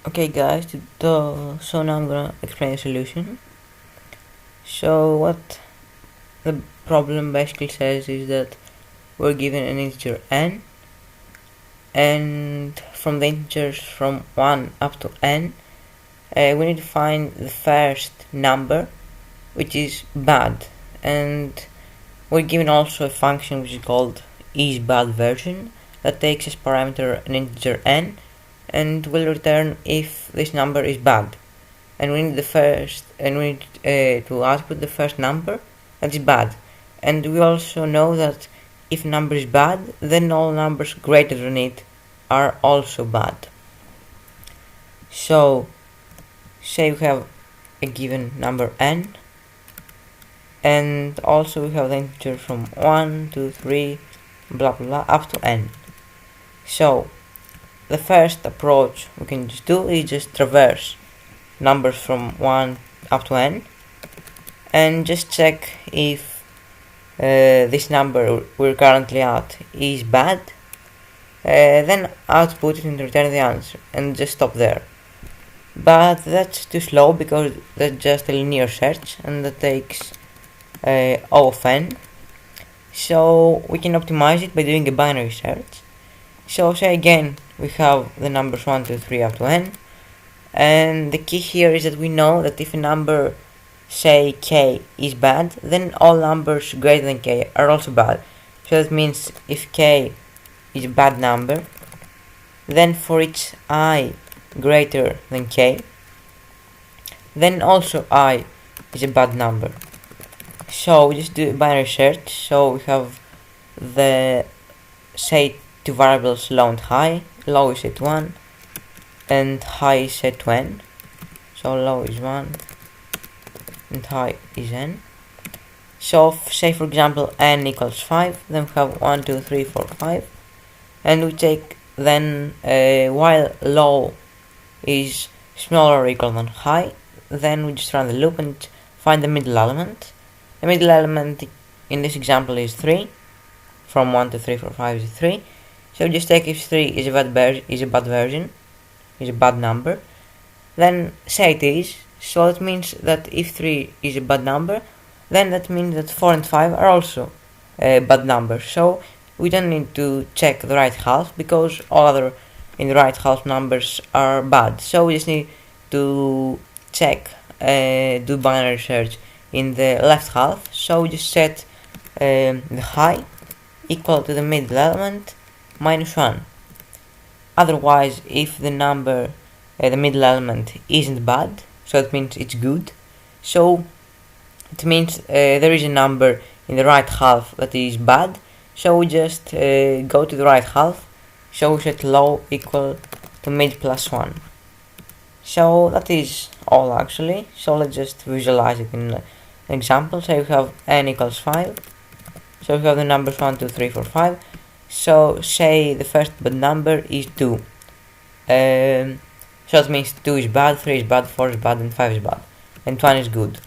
Okay guys, so now I'm gonna explain the solution. So what the problem basically says is that we're given an integer n, and from the integers from 1 up to n, we need to find the first number which is bad, and we're given also a function which is called isBadVersion that takes as parameter an integer n and will return if this number is bad. And we need to output the first number that is bad. And we also know that if number is bad, then all numbers greater than it are also bad. So say we have a given number n, and also we have the integer from 1 to 3 blah blah up to n. So the first approach we can just do is just traverse numbers from 1 up to n and just check if this number we're currently at is bad, then output it and return the answer and just stop there. But that's too slow because that's just a linear search and that takes O of n. So we can optimize it by doing a binary search. So say again we have the numbers 1, 2, 3 up to n, and the key here is that we know that if a number, say k, is bad, then all numbers greater than k are also bad. So that means if k is a bad number, then for each I greater than k, then also I is a bad number. So we just do a binary search. So we have the, say, two variables low and high. Low is set to 1 and high is set to n. So low is 1 and high is n. So say for example n equals 5, then we have 1, 2, 3, 4, 5, and we take then while low is smaller or equal than high, then we just run the loop and find the middle element. The middle element in this example is 3. From 1 to 3, 4, 5 is 3. So just take if 3 is a bad number, then say it is. So that means that if 3 is a bad number, then that means that 4 and 5 are also bad numbers. So we don't need to check the right half because all other in the right half numbers are bad. So we just need to check, do binary search in the left half. So we just set the high equal to the middle element minus 1. Otherwise, if the number, the middle element isn't bad, so it means it's good. So it means there is a number in the right half that is bad. So we just go to the right half. So we set low equal to mid plus 1. So that is all actually. So let's just visualize it in an example. So we have n equals 5. So we have the numbers 1, 2, 3, 4, 5. So say the first bad number is 2. So that means 2 is bad, 3 is bad, 4 is bad, and 5 is bad, and 1 is good.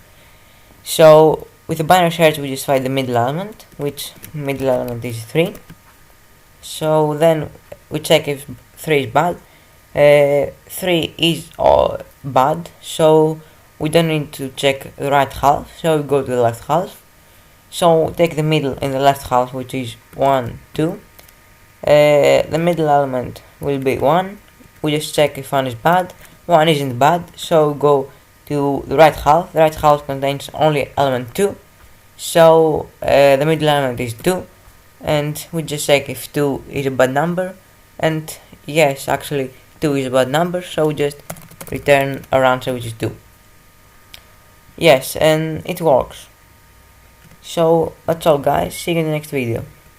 So with the binary search we just find the middle element, which middle element is 3. So then we check if 3 is bad. 3 is bad, so we don't need to check the right half, so we go to the left half. So take the middle in the left half, which is 1, 2. The middle element will be 1. We just check if 1 is bad. 1 isn't bad, so go to the right half. The right half contains only element 2. So the middle element is 2. And we just check if 2 is a bad number. And yes, actually 2 is a bad number, so we just return our answer, which is 2. Yes, and it works. So that's all guys, see you in the next video.